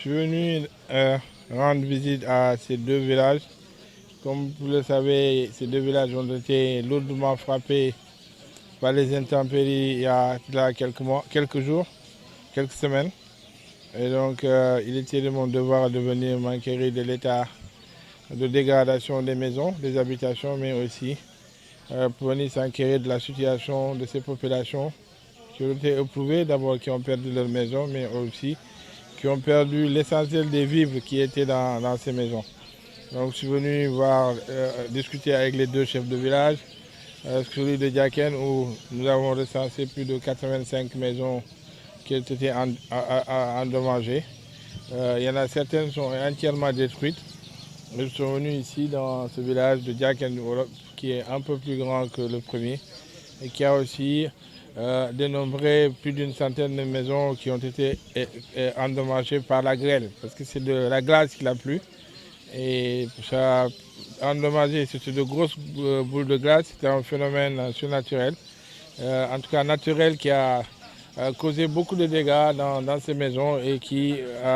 suis venu rendre visite à ces deux villages. Comme vous le savez, ces deux villages ont été lourdement frappés par les intempéries il y a quelques jours, quelques semaines. Et donc, il était de mon devoir de venir m'enquérir de l'état de dégradation des maisons, des habitations, mais aussi pour venir s'enquérir de la situation de ces populations qui ont été éprouvées, d'abord qui ont perdu leur maison, mais aussi qui ont perdu l'essentiel des vivres qui étaient dans ces maisons. Donc je suis venu discuter avec les deux chefs de village, celui de Diaken où nous avons recensé plus de 85 maisons qui ont été endommagées. Il y en a certaines qui sont entièrement détruites. Nous sommes venus ici dans ce village de Diaken qui est un peu plus grand que le premier et qui a aussi dénombré plus d'une centaine de maisons qui ont été endommagées par la grêle, parce que c'est de la glace qui a plu. Et ça a endommagé, c'était de grosses boules de glace, c'était un phénomène surnaturel, en tout cas naturel, qui a causé beaucoup de dégâts dans ces maisons et qui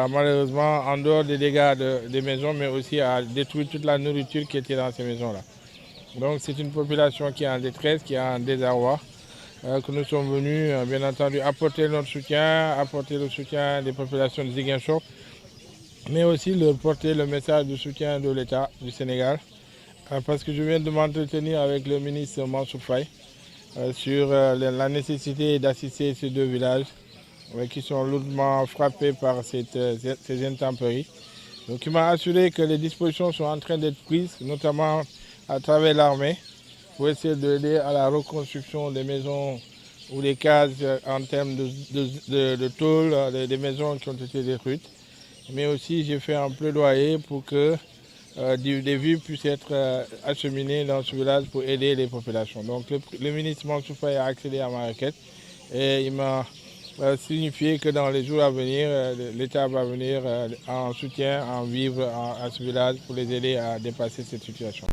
malheureusement, en dehors des dégâts des maisons, mais aussi a détruit toute la nourriture qui était dans ces maisons-là. Donc c'est une population qui est en détresse, qui est en désarroi, que nous sommes venus, bien entendu, apporter notre soutien, apporter le soutien des populations de Ziguinchor, mais aussi leur porter le message de soutien de l'État du Sénégal, parce que je viens de m'entretenir avec le ministre Mansour Faye sur la nécessité d'assister ces deux villages qui sont lourdement frappés par ces intempéries. Donc il m'a assuré que les dispositions sont en train d'être prises, notamment à travers l'armée, pour essayer d'aider à la reconstruction des maisons ou des cases en termes de tôles, des maisons qui ont été détruites. Mais aussi j'ai fait un plaidoyer pour que des vivres puissent être acheminées dans ce village pour aider les populations. Donc le ministre Mansour Faye a accédé à ma requête et il m'a signifié que dans les jours à venir, l'État va venir en soutien, en vivre à ce village pour les aider à dépasser cette situation.